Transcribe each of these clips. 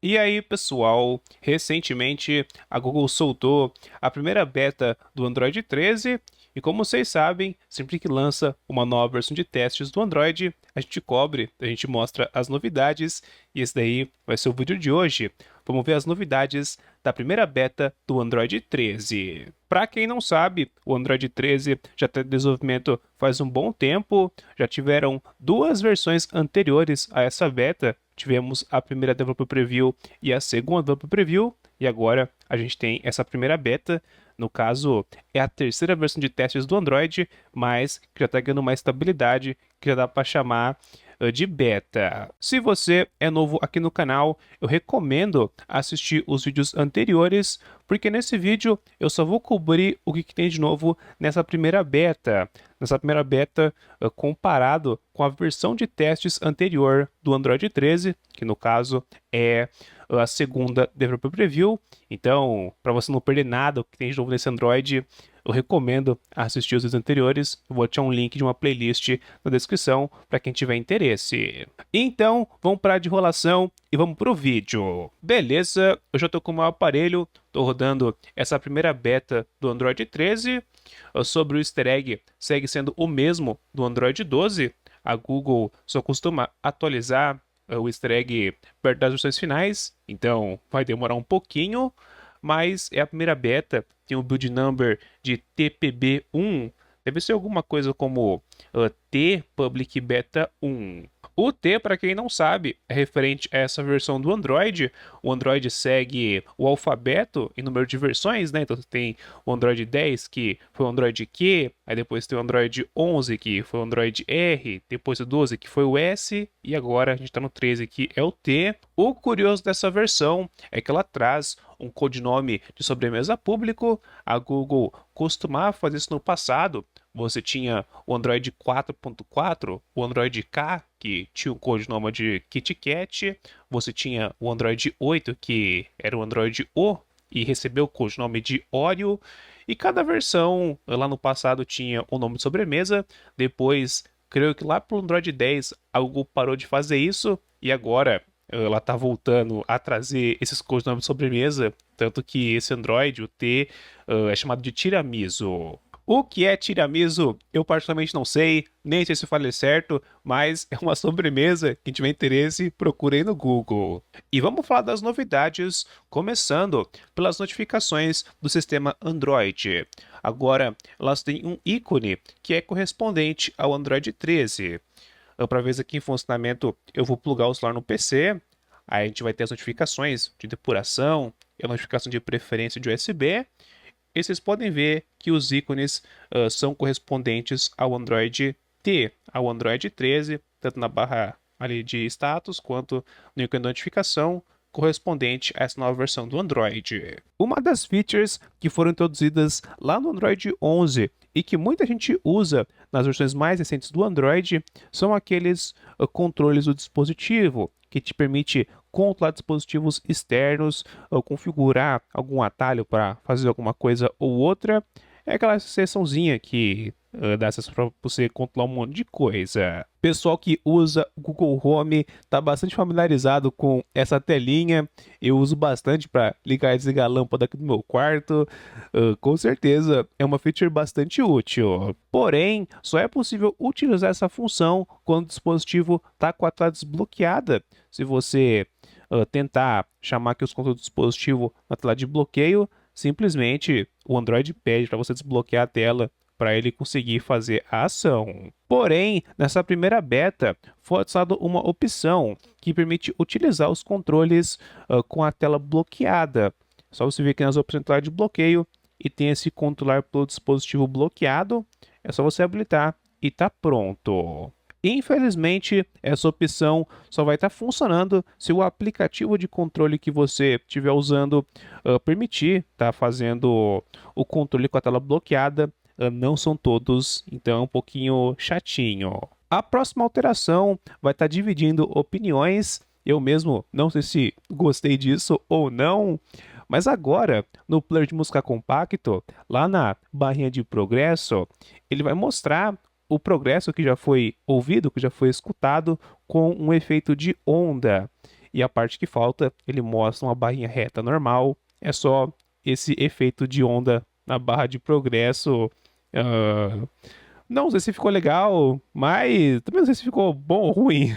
E aí, pessoal, recentemente a Google soltou a primeira beta do Android 13 e como vocês sabem, sempre que lança uma nova versão de testes do Android, a gente cobre, a gente mostra as novidades e esse daí vai ser o vídeo de hoje. Vamos ver as novidades da primeira beta do Android 13. Para quem não sabe, o Android 13 já está em desenvolvimento faz um bom tempo, já tiveram duas versões anteriores a essa beta. Tivemos a primeira Developer Preview e a segunda Developer Preview, e agora a gente tem essa primeira beta. No caso, é a terceira versão de testes do Android, mas que já está ganhando mais estabilidade, que já dá para chamar de beta. Se você é novo aqui no canal, eu recomendo assistir os vídeos anteriores, porque nesse vídeo eu só vou cobrir o que tem de novo nessa primeira beta. Nessa primeira beta, comparado com a versão de testes anterior do Android 13, que no caso é a segunda Developer Preview. Então, para você não perder nada o que tem de novo nesse Android, eu recomendo assistir os vídeos anteriores. Eu vou deixar um link de uma playlist na descrição para quem tiver interesse. Então, vamos parar de enrolação e vamos pro vídeo. Beleza, eu já estou com o meu aparelho, estou rodando essa primeira beta do Android 13. Sobre o easter egg, segue sendo o mesmo do Android 12. A Google só costuma atualizar o easter egg perto das versões finais, então vai demorar um pouquinho, mas é a primeira beta, tem o build number de TPB1, deve ser alguma coisa como T Public Beta 1. O T, para quem não sabe, é referente a essa versão do Android. O Android segue o alfabeto em número de versões, né? Então você tem o Android 10, que foi o Android Q, aí depois tem o Android 11, que foi o Android R, depois o 12, que foi o S, e agora a gente está no 13, que é o T. O curioso dessa versão é que ela traz um codinome de sobremesa público. A Google costumava fazer isso no passado. Você tinha o Android 4.4, o Android K, que tinha o codinome de Kit Kat. Você tinha o Android 8, que era o Android O, e recebeu o codinome de Oreo. E cada versão lá no passado tinha o nome de sobremesa. Depois, creio que lá para o Android 10, a Google parou de fazer isso. E agora ela está voltando a trazer esses codinomes de sobremesa. Tanto que esse Android, o T, é chamado de tiramisu. O que é tiramisu, eu particularmente não sei, nem sei se eu falei certo, mas é uma sobremesa. Quem tiver interesse, procure aí no Google. E vamos falar das novidades, começando pelas notificações do sistema Android. Agora, elas têm um ícone que é correspondente ao Android 13. Para ver isso aqui em funcionamento, eu vou plugar o celular no PC, aí a gente vai ter as notificações de depuração e a notificação de preferência de USB. E vocês podem ver que os ícones são correspondentes ao Android T, ao Android 13, tanto na barra ali de status quanto no ícone de notificação correspondente a essa nova versão do Android. Uma das features que foram introduzidas lá no Android 11 e que muita gente usa nas versões mais recentes do Android são aqueles controles do dispositivo, que te permite controlar dispositivos externos, ou configurar algum atalho para fazer alguma coisa ou outra. É aquela seçãozinha que dá acesso para você controlar um monte de coisa. Pessoal que usa o Google Home está bastante familiarizado com essa telinha. Eu uso bastante para ligar e desligar a lâmpada aqui do meu quarto. Com certeza é uma feature bastante útil. Porém, só é possível utilizar essa função quando o dispositivo está com a tela desbloqueada. Se você tentar chamar aqui os controles do dispositivo na tela de bloqueio, simplesmente o Android pede para você desbloquear a tela para ele conseguir fazer a ação. Porém, nessa primeira beta, foi adicionada uma opção que permite utilizar os controles com a tela bloqueada. Só você vir aqui nas opções de bloqueio e tem esse controlar pelo dispositivo bloqueado. É só você habilitar e tá pronto. Infelizmente, essa opção só vai estar funcionando se o aplicativo de controle que você estiver usando permitir estar fazendo o controle com a tela bloqueada. Não são todos, então é um pouquinho chatinho. A próxima alteração vai estar dividindo opiniões. Eu mesmo não sei se gostei disso ou não, mas agora, no player de música compacto, lá na barrinha de progresso, ele vai mostrar o progresso que já foi ouvido, que já foi escutado, com um efeito de onda. e a parte que falta ele mostra uma barrinha reta normal. É só esse efeito de onda na barra de progresso. ah, não sei se ficou legal, mas também não sei se ficou bom ou ruim.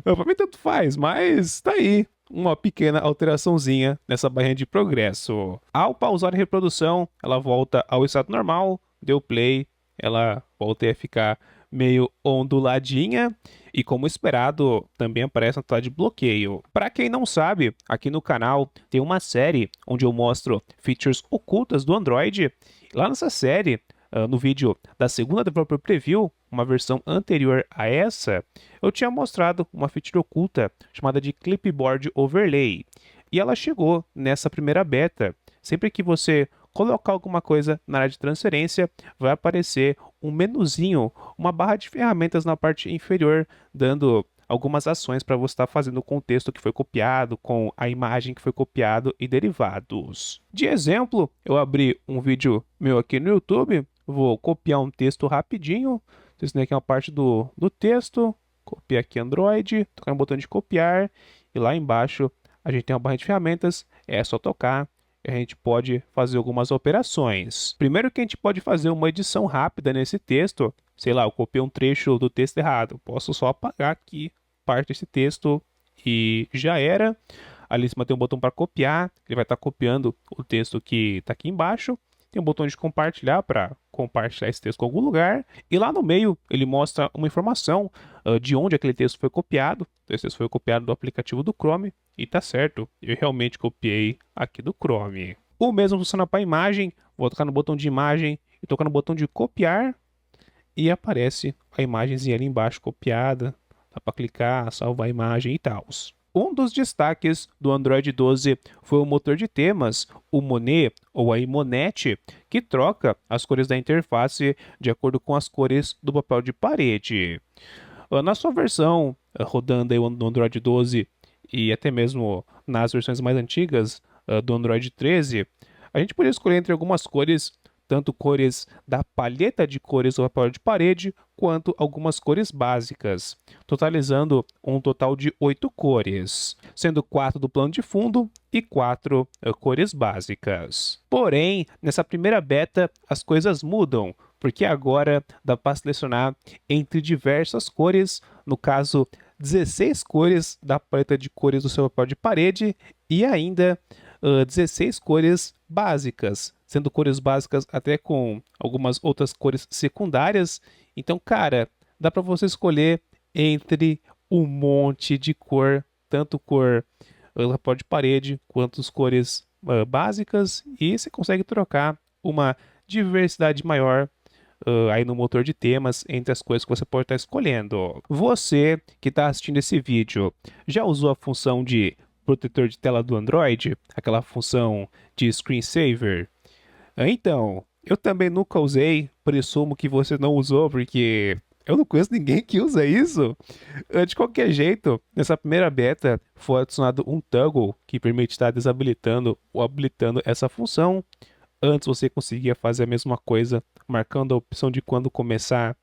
Pra mim tanto faz, mas tá aí uma pequena alteraçãozinha nessa barrinha de progresso. Ao pausar a reprodução, ela volta ao estado normal, deu play, ela volta a ficar meio onduladinha e, como esperado, também aparece na tela de bloqueio. Para quem não sabe, aqui no canal tem uma série onde eu mostro features ocultas do Android. Lá nessa série, no vídeo da segunda Developer Preview, uma versão anterior a essa, eu tinha mostrado uma feature oculta chamada de Clipboard Overlay. E ela chegou nessa primeira beta. Sempre que você colocar alguma coisa na área de transferência, vai aparecer um menuzinho, uma barra de ferramentas na parte inferior, dando algumas ações para você estar fazendo com o texto que foi copiado, com a imagem que foi copiado e derivados. De exemplo, eu abri um vídeo meu aqui no YouTube, vou copiar um texto rapidinho, selecionei aqui uma parte do texto, copiar aqui Android, tocar no botão de copiar, e lá embaixo a gente tem uma barra de ferramentas, é só tocar, a gente pode fazer algumas operações. Primeiro que a gente pode fazer uma edição rápida nesse texto. Sei lá, eu copiei um trecho do texto errado. Posso só apagar aqui parte desse texto e já era. Ali em cima tem um botão para copiar. Ele vai estar copiando o texto que está aqui embaixo. Tem um botão de compartilhar para compartilhar esse texto com algum lugar. E lá no meio ele mostra uma informação de onde aquele texto foi copiado. Esse texto foi copiado do aplicativo do Chrome. E tá certo, eu realmente copiei aqui do Chrome. O mesmo funciona para a imagem. Vou tocar no botão de imagem e tocar no botão de copiar. E aparece a imagenzinha ali embaixo copiada. Dá para clicar, salvar a imagem e tal. Um dos destaques do Android 12 foi o motor de temas, o Monet ou a Imonete, que troca as cores da interface de acordo com as cores do papel de parede. Na sua versão rodando aí no Android 12 e até mesmo nas versões mais antigas do Android 13, a gente podia escolher entre algumas cores, tanto cores da palheta de cores do papel de parede, quanto algumas cores básicas, totalizando um total de 8 cores, sendo 4 do plano de fundo e 4 cores básicas. Porém, nessa primeira beta, as coisas mudam, porque agora dá para selecionar entre diversas cores, no caso, 16 cores da paleta de cores do seu papel de parede e ainda 16 cores básicas, sendo cores básicas até com algumas outras cores secundárias. Então, cara, dá para você escolher entre um monte de cor, tanto cor papel de parede quanto as cores básicas, e você consegue trocar uma diversidade maior aí no motor de temas entre as coisas que você pode estar escolhendo. Você que está assistindo esse vídeo já usou a função de protetor de tela do Android? Aquela função de screensaver? Então, eu também nunca usei, presumo que você não usou porque eu não conheço ninguém que usa isso. De qualquer jeito, nessa primeira beta foi adicionado um toggle que permite estar desabilitando ou habilitando essa função. Antes você conseguia fazer a mesma coisa, marcando a opção de quando começar.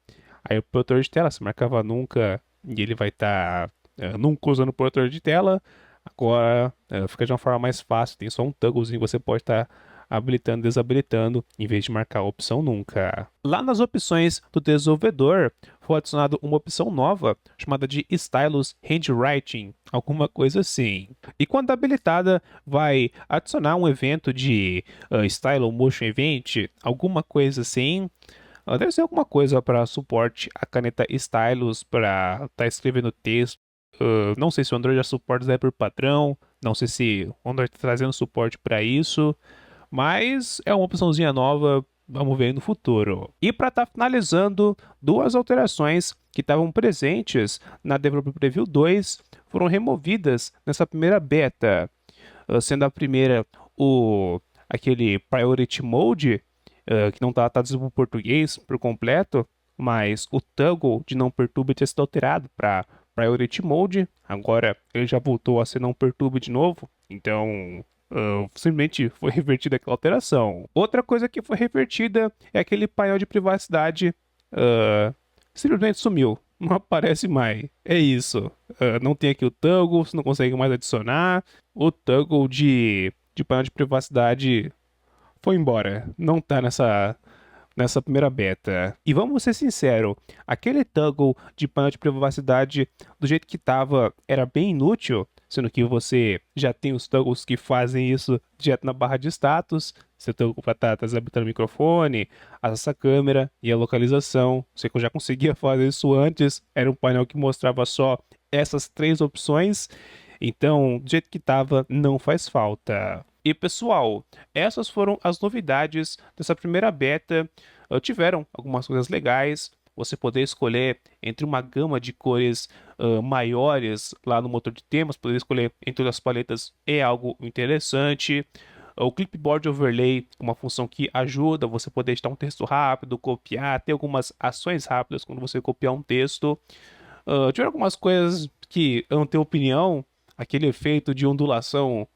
Aí o protetor de tela, você marcava nunca e ele vai estar nunca usando o protetor de tela. Agora fica de uma forma mais fácil, tem só um togglezinho que você pode estar habilitando e desabilitando, em vez de marcar a opção nunca. Lá nas opções do desenvolvedor, foi adicionado uma opção nova, chamada de Stylus Handwriting, alguma coisa assim. E quando habilitada, vai adicionar um evento de Style Motion Event, alguma coisa assim. Deve ser alguma coisa para suporte a caneta Stylus, para estar escrevendo texto. Não sei se o Android já suporta isso aí por padrão, não sei se o Android está trazendo suporte para isso, mas é uma opçãozinha nova, vamos ver no futuro. E para estar finalizando, duas alterações que estavam presentes na Developer Preview 2 foram removidas nessa primeira beta, sendo a primeira aquele Priority Mode, que não está traduzido para o português por completo, mas o toggle de não perturbe tinha sido alterado para Priority Mode. Agora ele já voltou a ser não perturbe de novo, então simplesmente foi revertida aquela alteração. Outra coisa que foi revertida é aquele painel de privacidade simplesmente sumiu. não aparece mais. É isso. Não tem aqui o toggle, você não consegue mais adicionar. O toggle de painel de privacidade foi embora. Não tá nessa primeira beta. E vamos ser sinceros, aquele toggle de painel de privacidade do jeito que tava era bem inútil, sendo que você já tem os toggles que fazem isso direto na barra de status. Seu toggle para estar desabilitando o microfone, essa câmera e a localização. Sei que eu já conseguia fazer isso antes, era um painel que mostrava só essas três opções. Então, do jeito que tava, não faz falta. E pessoal, essas foram as novidades dessa primeira beta. Tiveram algumas coisas legais. Você poder escolher entre uma gama de cores maiores lá no motor de temas, poder escolher entre as paletas é algo interessante. O Clipboard Overlay, uma função que ajuda você poder editar um texto rápido, copiar, ter algumas ações rápidas quando você copiar um texto. Tiveram algumas coisas que eu não tenho opinião, aquele efeito de ondulação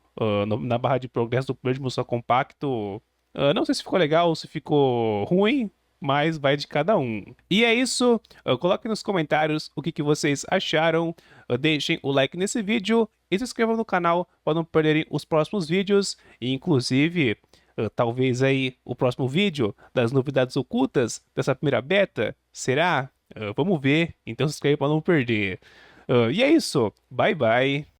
na barra de progresso do primeiro dimensão compacto. Não sei se ficou legal ou se ficou ruim, mas vai de cada um. E é isso. Coloquem nos comentários o que vocês acharam. Deixem o like nesse vídeo e se inscrevam no canal para não perderem os próximos vídeos. E inclusive, talvez aí o próximo vídeo das novidades ocultas dessa primeira beta. Será? Vamos ver. Então se inscreve para não perder. E é isso. Bye bye.